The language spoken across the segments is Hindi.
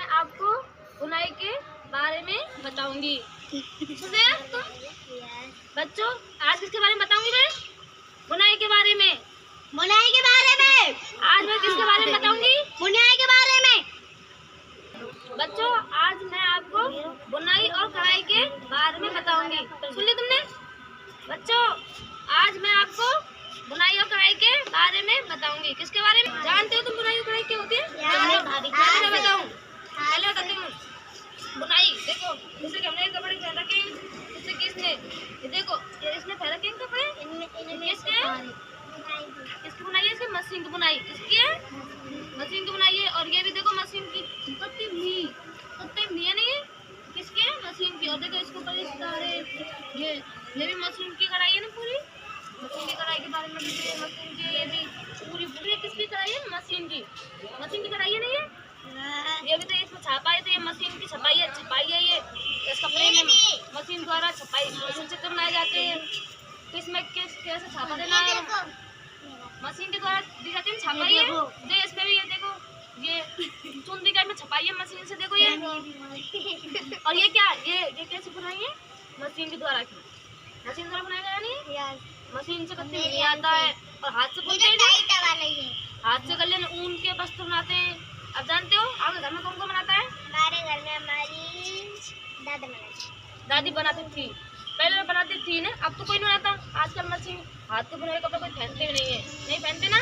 मैं आपको बुनाई के बारे में बताऊंगी। सुने तुम बच्चों, आज किसके बारे में बताऊंगी मैं? बुनाई के बारे में। बुनाई के बारे में आज मैं किसके बारे में बताऊंगी? बुनाई के बारे में। बच्चों, आज मैं आपको बुनाई और कढ़ाई के बारे में बताऊंगी। सुन ली तुमने? बच्चों, आज मैं आपको बुनाई और कढ़ाई के बारे में बताऊंगी। किसके बारे में? जानते हो तुम बुनाई और कढ़ाई क्या होती है? मैं बताऊं, पहले बताती हूँ। बुनाई देखो, जैसे कि हमने कपड़े पहन रखे, जैसे कि इसने ये देखो, ये इसने पहन रखे कपड़े, किसके? किसकी बुनाई है? इसकी मशीन की बुनाई। किसकी है? मशीन की बुनाई है। और ये भी देखो मशीन की कितनी भी है नहीं, किसकी है? मशीन की। और देखो इसको ऊपर सारे ये भी मशीन की कढ़ाई है ना, पूरी मशीन की कढ़ाई के बारे में मशीन की ये भी पूरी किसकी कढ़ाई है? मशीन की कढ़ाई है नहीं है? ये भी तो इसमें छापा है, तो ये मशीन की छपाई है ये इस कपड़े में मशीन द्वारा छपाई मशीन से बनाए जाते हैं। तो इसमें कैसे छापा देना है? मशीन के द्वारा दी जाती है छपाई है। दे इसमें भी ये देखो, ये चुन दी में छपाई है मशीन से। देखो ये और ये क्या, ये कैसे बनाई है? मशीन के द्वारा की, मशीन द्वारा बनाया गया नहीं। मशीन से कभी नहीं आता है। और हाथ से बुनते हैं, हाथ से कर लेना ऊन के वस्त्र बनाते हैं। अब जानते हो आपके घर में कौन कौन बनाता है? हमारे घर में हमारी दादी बनाती थी, पहले बनाती थी ना, अब तो कोई नहीं बनाता। आजकल मशीन हाथ से बुने हुए कपड़े कोई पहनते भी नहीं है, नहीं पहनते ना,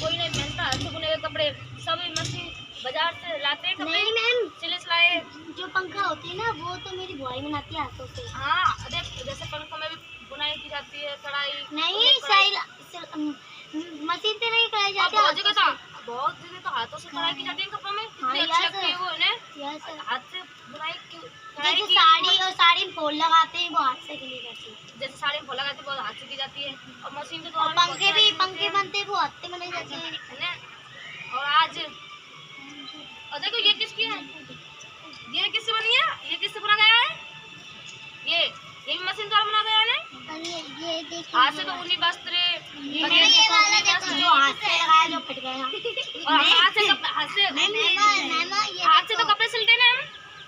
कोई नहीं पहनता हाथ से बुने हुए कपड़े। सब मशीन बाजार से लाते हैं कपड़े। नहीं मैम, सिले सिलाए जो पंखा होती है ना, वो तो मेरी बुआई बनाती है हाथों से। हाँ, देख जैसे पंखों में भी बुनाई की जाती है, कढ़ाई नहीं, मशीन से नहीं कराई जाती। बहुत जगह तो हाथों से कढ़ाई की जाती है कपड़ों में। कितनी अच्छी लगती है वो है हाथ से बुनाई की। जैसे साड़ी में फूल लगाते हैं, वो हाथ से की जाती है। जैसे साड़ी में फूल लगाते हैं, वो हाथ से की जाती है। और मशीन के और द्वारा पंखे बनते हैं, वो हाथ से बनाए जाते हैं। और आज और देखो ये किसकी है? ये किससे बनी है? ये किससे बना गया है? ये भी मशीन द्वारा बना गया है ना। हाथ से तो ऊनी वस्त्र जो हाथ से लगाया, जो फट गया। और हाथ से तो कपड़े सिलते हैं हम,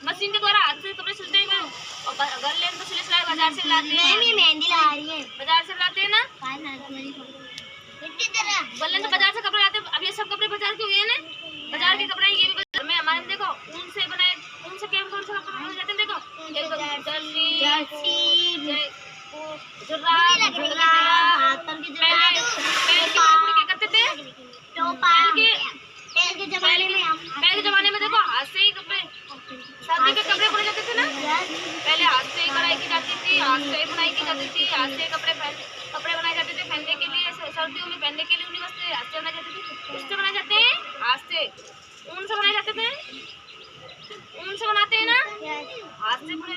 मशीन के द्वारा हाथ से कपड़े सिलते हैं। और घर ले तो सिले सिलाए बाजार से लाते हैं। मेहंदी लगा रही है, बाजार से लाते हैं ना। बोले तो बाजार से कपड़े लाते हैं। अब ये सब कपड़े बाजार के हुए हैं ना, बाजार के कपड़े। ये भी घर में हमारे देखो ऊन से बनाए, ऊन से कौन सा कपड़े बनाए जाते हैं? देखो पहले के जमाने में देखो हाथ से ही कपड़े, शादी के कपड़े बुने जाते थे ना। पहले हाथ से ही कढ़ाई की जाती थी, हाथ से ही बुनाई की जाती थी, हाथ से कपड़े बनाए जाते थे पहनने के लिए, सर्दियों में पहनने के लिए ऊनी वस्त्र हाथ से बनाए जाते थे। किससे बनाए जाते हैं? हाथ से, ऊन से बनाए जाते थे। ऊन से बनाते हैं ना, हाथ से बुने।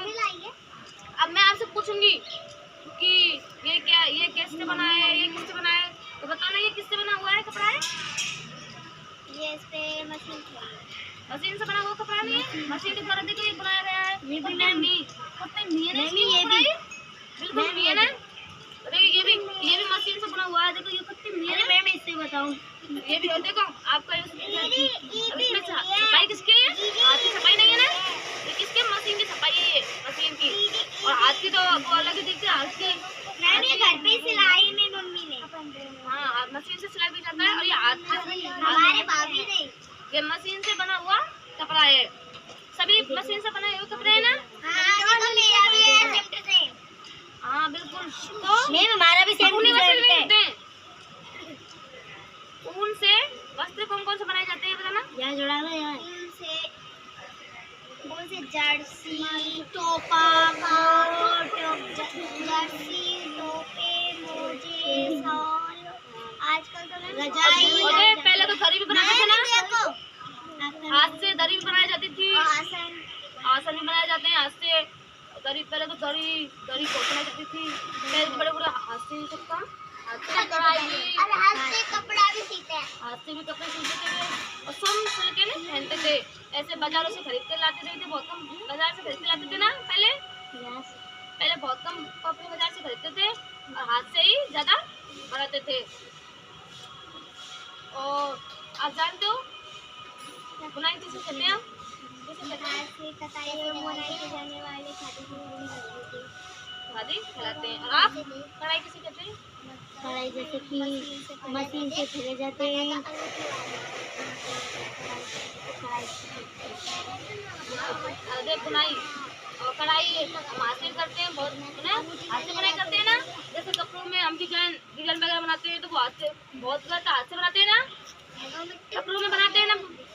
अब मैं आपसे पूछूंगी कि ये क्या, ये किससे बना है, ये किससे बना है? तो बताओ ना, ये किससे बना हुआ है कपड़ा है? ये इस पे मशीन से बना हुआ कपड़ा नहीं है, मशीन के द्वारा देखो ये बनाया गया है। ये भी बिल्कुल नहीं है ना। देखिए ये भी मशीन से बना हुआ है। देखो ये कितनी नहीं है। मैं इससे बताऊं, ये भी देखो आपका इसमें छपाई किसकी है? हाथ की छपाई नहीं है ना, ये किसके? मशीन की छपाई है, ये मशीन की। और हाथ की तो वो अलग ही दिखती है। हाथ की मैंने घर पे सिलाई में मम्मी ने, हाँ मशीन से सिलाई भी जाता है। और ये हाथ से हमारे भाभी ने, ये मशीन से बना हुआ कपड़ा है। सभी मशीन से बने हुए कपड़े हैं ना। हाँ बिल्कुल। तो हमारा भी सेम है। ऊन से वस्त्र कौन से बनाए जाते हैं बताना? यहाँ जोड़ा हुआ है। ऊन से जर्सी, टोपा, जर्सी, टोपे, मोजे, शॉल, आजकल तो रजाई। पहले तो दरी भी बनाते थे ना, हाथ से दरी भी बनाई जाती थी, आसन भी बनाए जाते हैं हाथ से। दरी पहले तो दरी बनाई जाती थी। पहले तो बड़े हाथ से ही सकता, हाथ से कपड़ा भी सीते हैं, हाथ से भी कपड़े सिलते थे। और सब सिल के ना पहनते थे। ऐसे बाजारों से खरीद के लाते थे, बहुत कम बाजार से खरीद के लाते थे ना। पहले बहुत कम कपड़े बाजार से खरीदते थे और हाथ से ही ज्यादा बनाते थे। और आप जानते हो बुनाई किसे कहते हैं? किसे कहते हैं? जाने वाले खादी खिलाते हैं। और आप कढ़ाई किसे कहते हैं? कढ़ाई जैसे कि मशीन से धुले जाते हैं। अरे बुनाई और कढ़ाई हम हाथ से करते हैं, बहुत है ना, हाथ से बुनाई करते हैं ना। जैसे कपड़ों में हम डिजाइन वगैरह बनाते हैं तो वो हाथ से, बहुत हाथ से बनाते हैं ना, कपड़ों में बनाते हैं ना।